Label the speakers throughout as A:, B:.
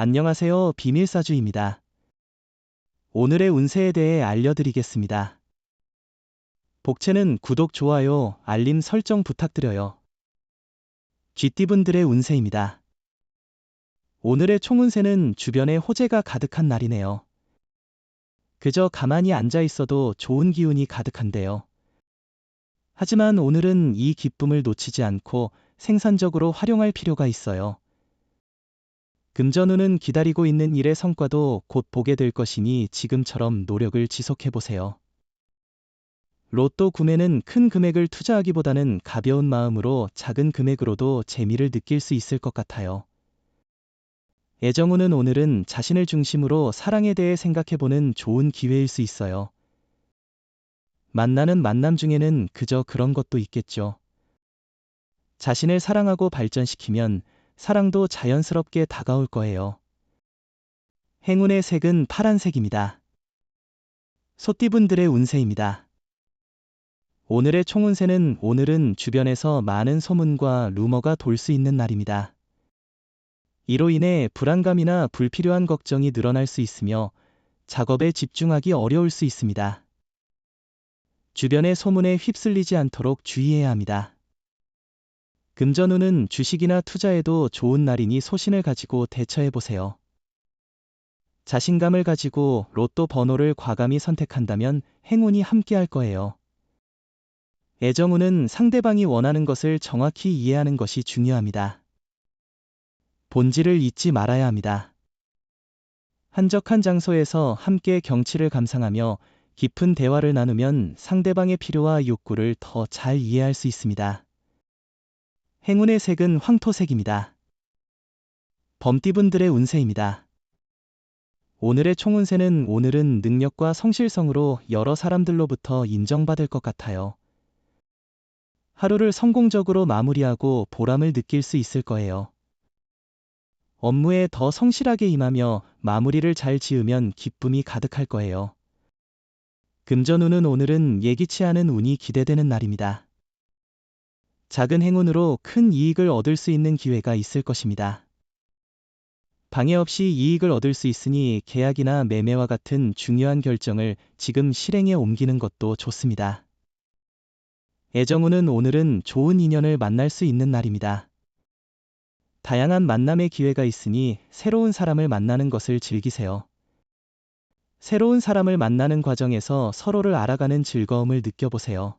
A: 안녕하세요. 비밀사주입니다. 오늘의 운세에 대해 알려드리겠습니다. 복채는 구독, 좋아요, 알림 설정 부탁드려요. 쥐띠분들의 운세입니다. 오늘의 총운세는 주변에 호재가 가득한 날이네요. 그저 가만히 앉아 있어도 좋은 기운이 가득한데요. 하지만 오늘은 이 기쁨을 놓치지 않고 생산적으로 활용할 필요가 있어요. 금전운은 기다리고 있는 일의 성과도 곧 보게 될 것이니 지금처럼 노력을 지속해보세요. 로또 구매는 큰 금액을 투자하기보다는 가벼운 마음으로 작은 금액으로도 재미를 느낄 수 있을 것 같아요. 애정운은 오늘은 자신을 중심으로 사랑에 대해 생각해보는 좋은 기회일 수 있어요. 만나는 만남 중에는 그저 그런 것도 있겠죠. 자신을 사랑하고 발전시키면 사랑도 자연스럽게 다가올 거예요. 행운의 색은 파란색입니다. 소띠분들의 운세입니다. 오늘의 총운세는 오늘은 주변에서 많은 소문과 루머가 돌 수 있는 날입니다. 이로 인해 불안감이나 불필요한 걱정이 늘어날 수 있으며 작업에 집중하기 어려울 수 있습니다. 주변의 소문에 휩쓸리지 않도록 주의해야 합니다. 금전운은 주식이나 투자에도 좋은 날이니 소신을 가지고 대처해보세요. 자신감을 가지고 로또 번호를 과감히 선택한다면 행운이 함께할 거예요. 애정운은 상대방이 원하는 것을 정확히 이해하는 것이 중요합니다. 본질을 잊지 말아야 합니다. 한적한 장소에서 함께 경치를 감상하며 깊은 대화를 나누면 상대방의 필요와 욕구를 더 잘 이해할 수 있습니다. 행운의 색은 황토색입니다. 범띠분들의 운세입니다. 오늘의 총운세는 오늘은 능력과 성실성으로 여러 사람들로부터 인정받을 것 같아요. 하루를 성공적으로 마무리하고 보람을 느낄 수 있을 거예요. 업무에 더 성실하게 임하며 마무리를 잘 지으면 기쁨이 가득할 거예요. 금전운은 오늘은 예기치 않은 운이 기대되는 날입니다. 작은 행운으로 큰 이익을 얻을 수 있는 기회가 있을 것입니다. 방해 없이 이익을 얻을 수 있으니 계약이나 매매와 같은 중요한 결정을 지금 실행에 옮기는 것도 좋습니다. 애정운은 오늘은 좋은 인연을 만날 수 있는 날입니다. 다양한 만남의 기회가 있으니 새로운 사람을 만나는 것을 즐기세요. 새로운 사람을 만나는 과정에서 서로를 알아가는 즐거움을 느껴보세요.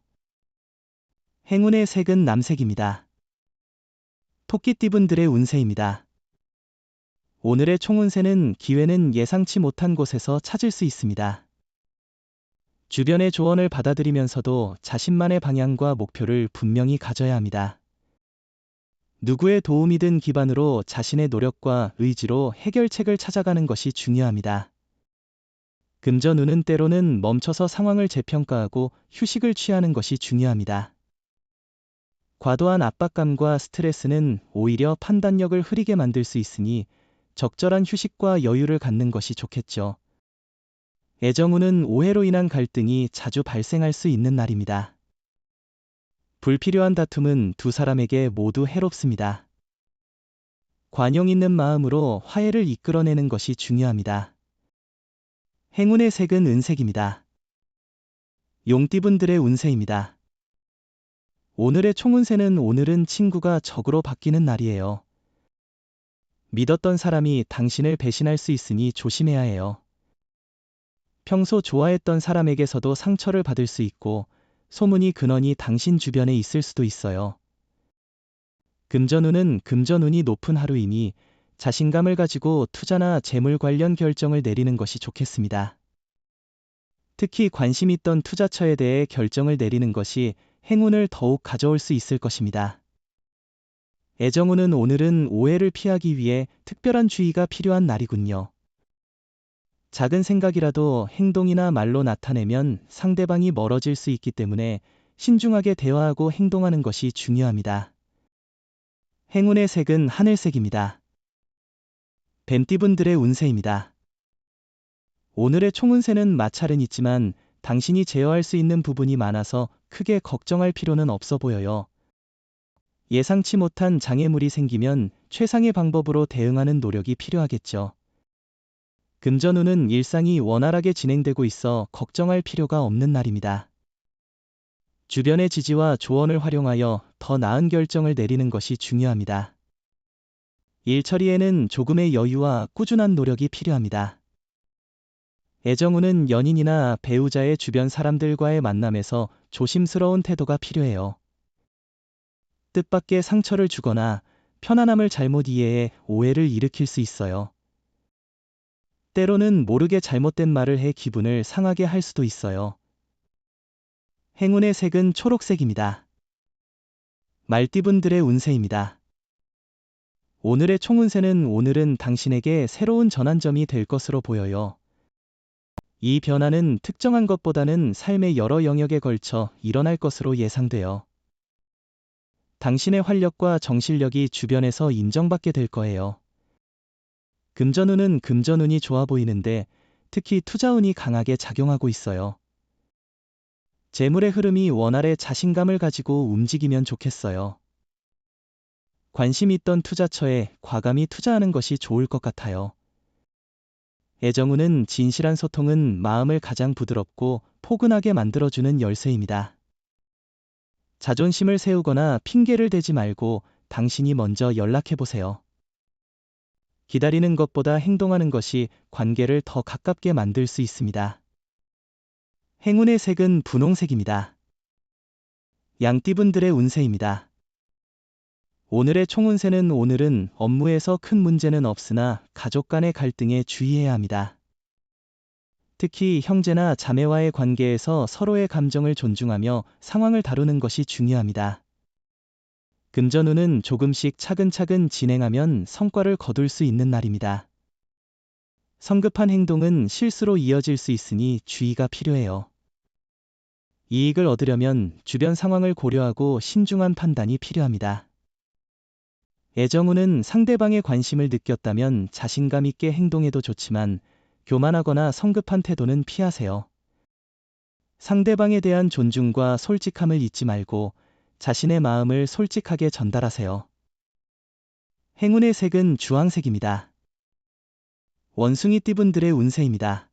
A: 행운의 색은 남색입니다. 토끼띠분들의 운세입니다. 오늘의 총운세는 기회는 예상치 못한 곳에서 찾을 수 있습니다. 주변의 조언을 받아들이면서도 자신만의 방향과 목표를 분명히 가져야 합니다. 누구의 도움이든 기반으로 자신의 노력과 의지로 해결책을 찾아가는 것이 중요합니다. 금전운은 때로는 멈춰서 상황을 재평가하고 휴식을 취하는 것이 중요합니다. 과도한 압박감과 스트레스는 오히려 판단력을 흐리게 만들 수 있으니 적절한 휴식과 여유를 갖는 것이 좋겠죠. 애정운은 오해로 인한 갈등이 자주 발생할 수 있는 날입니다. 불필요한 다툼은 두 사람에게 모두 해롭습니다. 관용 있는 마음으로 화해를 이끌어내는 것이 중요합니다. 행운의 색은 은색입니다. 용띠분들의 운세입니다. 오늘의 총운세는 오늘은 친구가 적으로 바뀌는 날이에요. 믿었던 사람이 당신을 배신할 수 있으니 조심해야 해요. 평소 좋아했던 사람에게서도 상처를 받을 수 있고 소문이 근원이 당신 주변에 있을 수도 있어요. 금전운은 금전운이 높은 하루이니 자신감을 가지고 투자나 재물 관련 결정을 내리는 것이 좋겠습니다. 특히 관심 있던 투자처에 대해 결정을 내리는 것이 행운을 더욱 가져올 수 있을 것입니다. 애정운은 오늘은 오해를 피하기 위해 특별한 주의가 필요한 날이군요. 작은 생각이라도 행동이나 말로 나타내면 상대방이 멀어질 수 있기 때문에 신중하게 대화하고 행동하는 것이 중요합니다. 행운의 색은 하늘색입니다. 뱀띠분들의 운세입니다. 오늘의 총운세는 마찰은 있지만 당신이 제어할 수 있는 부분이 많아서 크게 걱정할 필요는 없어 보여요. 예상치 못한 장애물이 생기면 최상의 방법으로 대응하는 노력이 필요하겠죠. 금전운은 일상이 원활하게 진행되고 있어 걱정할 필요가 없는 날입니다. 주변의 지지와 조언을 활용하여 더 나은 결정을 내리는 것이 중요합니다. 일 처리에는 조금의 여유와 꾸준한 노력이 필요합니다. 애정운은 연인이나 배우자의 주변 사람들과의 만남에서 조심스러운 태도가 필요해요. 뜻밖의 상처를 주거나 편안함을 잘못 이해해 오해를 일으킬 수 있어요. 때로는 모르게 잘못된 말을 해 기분을 상하게 할 수도 있어요. 행운의 색은 초록색입니다. 말띠분들의 운세입니다. 오늘의 총운세는 오늘은 당신에게 새로운 전환점이 될 것으로 보여요. 이 변화는 특정한 것보다는 삶의 여러 영역에 걸쳐 일어날 것으로 예상돼요. 당신의 활력과 정신력이 주변에서 인정받게 될 거예요. 금전운은 금전운이 좋아 보이는데 특히 투자운이 강하게 작용하고 있어요. 재물의 흐름이 원활해 자신감을 가지고 움직이면 좋겠어요. 관심 있던 투자처에 과감히 투자하는 것이 좋을 것 같아요. 애정운은 진실한 소통은 마음을 가장 부드럽고 포근하게 만들어주는 열쇠입니다. 자존심을 세우거나 핑계를 대지 말고 당신이 먼저 연락해보세요. 기다리는 것보다 행동하는 것이 관계를 더 가깝게 만들 수 있습니다. 행운의 색은 분홍색입니다. 양띠분들의 운세입니다. 오늘의 총운세는 오늘은 업무에서 큰 문제는 없으나 가족 간의 갈등에 주의해야 합니다. 특히 형제나 자매와의 관계에서 서로의 감정을 존중하며 상황을 다루는 것이 중요합니다. 금전운은 조금씩 차근차근 진행하면 성과를 거둘 수 있는 날입니다. 성급한 행동은 실수로 이어질 수 있으니 주의가 필요해요. 이익을 얻으려면 주변 상황을 고려하고 신중한 판단이 필요합니다. 애정운은 상대방의 관심을 느꼈다면 자신감 있게 행동해도 좋지만 교만하거나 성급한 태도는 피하세요. 상대방에 대한 존중과 솔직함을 잊지 말고 자신의 마음을 솔직하게 전달하세요. 행운의 색은 주황색입니다. 원숭이띠분들의 운세입니다.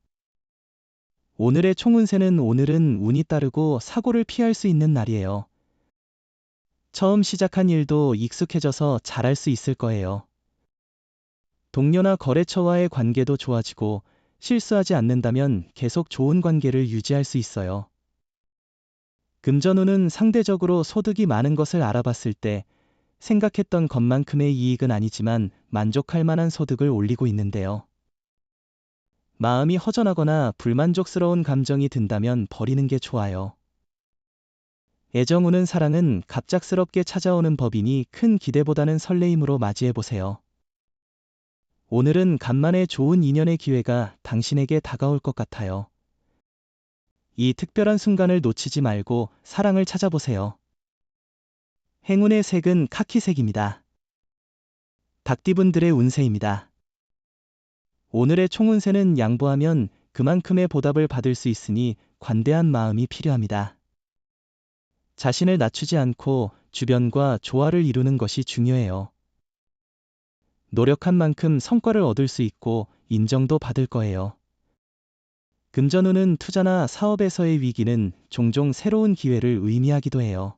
A: 오늘의 총운세는 오늘은 운이 따르고 사고를 피할 수 있는 날이에요. 처음 시작한 일도 익숙해져서 잘할 수 있을 거예요. 동료나 거래처와의 관계도 좋아지고 실수하지 않는다면 계속 좋은 관계를 유지할 수 있어요. 금전운은 상대적으로 소득이 많은 것을 알아봤을 때 생각했던 것만큼의 이익은 아니지만 만족할 만한 소득을 올리고 있는데요. 마음이 허전하거나 불만족스러운 감정이 든다면 버리는 게 좋아요. 애정운은 사랑은 갑작스럽게 찾아오는 법이니 큰 기대보다는 설레임으로 맞이해보세요. 오늘은 간만에 좋은 인연의 기회가 당신에게 다가올 것 같아요. 이 특별한 순간을 놓치지 말고 사랑을 찾아보세요. 행운의 색은 카키색입니다. 닭띠분들의 운세입니다. 오늘의 총운세는 양보하면 그만큼의 보답을 받을 수 있으니 관대한 마음이 필요합니다. 자신을 낮추지 않고 주변과 조화를 이루는 것이 중요해요. 노력한 만큼 성과를 얻을 수 있고 인정도 받을 거예요. 금전운은 투자나 사업에서의 위기는 종종 새로운 기회를 의미하기도 해요.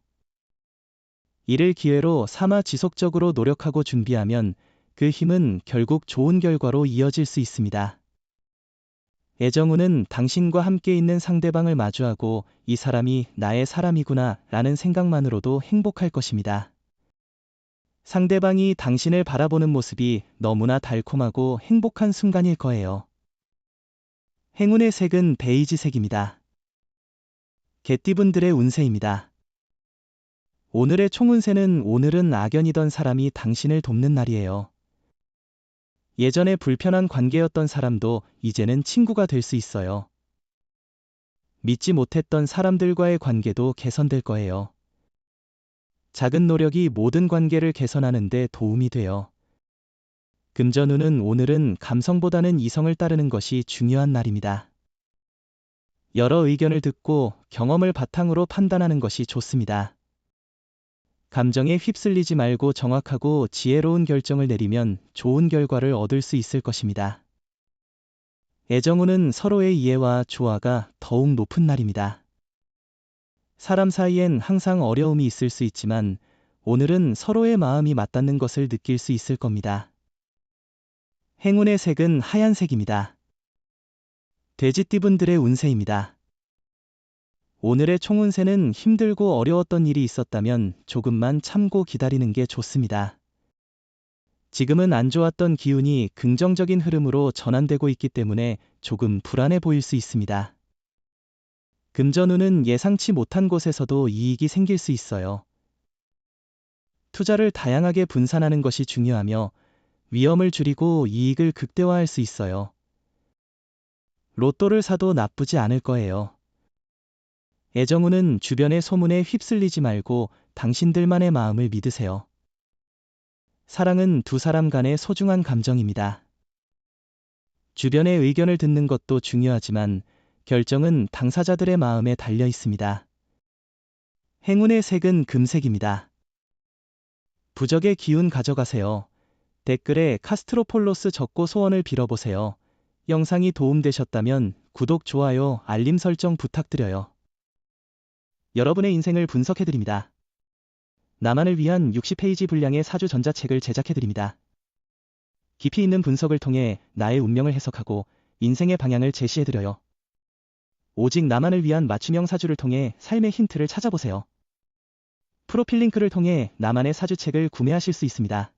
A: 이를 기회로 삼아 지속적으로 노력하고 준비하면 그 힘은 결국 좋은 결과로 이어질 수 있습니다. 애정운은 당신과 함께 있는 상대방을 마주하고 이 사람이 나의 사람이구나 라는 생각만으로도 행복할 것입니다. 상대방이 당신을 바라보는 모습이 너무나 달콤하고 행복한 순간일 거예요. 행운의 색은 베이지색입니다. 개띠분들의 운세입니다. 오늘의 총운세는 오늘은 악연이던 사람이 당신을 돕는 날이에요. 예전에 불편한 관계였던 사람도 이제는 친구가 될 수 있어요. 믿지 못했던 사람들과의 관계도 개선될 거예요. 작은 노력이 모든 관계를 개선하는 데 도움이 돼요. 금전운은 오늘은 감성보다는 이성을 따르는 것이 중요한 날입니다. 여러 의견을 듣고 경험을 바탕으로 판단하는 것이 좋습니다. 감정에 휩쓸리지 말고 정확하고 지혜로운 결정을 내리면 좋은 결과를 얻을 수 있을 것입니다. 애정운은 서로의 이해와 조화가 더욱 높은 날입니다. 사람 사이엔 항상 어려움이 있을 수 있지만 오늘은 서로의 마음이 맞닿는 것을 느낄 수 있을 겁니다. 행운의 색은 하얀색입니다. 돼지띠분들의 운세입니다. 오늘의 총운세는 힘들고 어려웠던 일이 있었다면 조금만 참고 기다리는 게 좋습니다. 지금은 안 좋았던 기운이 긍정적인 흐름으로 전환되고 있기 때문에 조금 불안해 보일 수 있습니다. 금전운은 예상치 못한 곳에서도 이익이 생길 수 있어요. 투자를 다양하게 분산하는 것이 중요하며 위험을 줄이고 이익을 극대화할 수 있어요. 로또를 사도 나쁘지 않을 거예요. 애정운은 주변의 소문에 휩쓸리지 말고 당신들만의 마음을 믿으세요. 사랑은 두 사람 간의 소중한 감정입니다. 주변의 의견을 듣는 것도 중요하지만 결정은 당사자들의 마음에 달려 있습니다. 행운의 색은 금색입니다. 부적의 기운 가져가세요. 댓글에 카스트로폴로스 적고 소원을 빌어보세요. 영상이 도움되셨다면 구독, 좋아요, 알림 설정 부탁드려요. 여러분의 인생을 분석해드립니다. 나만을 위한 60페이지 분량의 사주 전자책을 제작해드립니다. 깊이 있는 분석을 통해 나의 운명을 해석하고 인생의 방향을 제시해드려요. 오직 나만을 위한 맞춤형 사주를 통해 삶의 힌트를 찾아보세요. 프로필 링크를 통해 나만의 사주책을 구매하실 수 있습니다.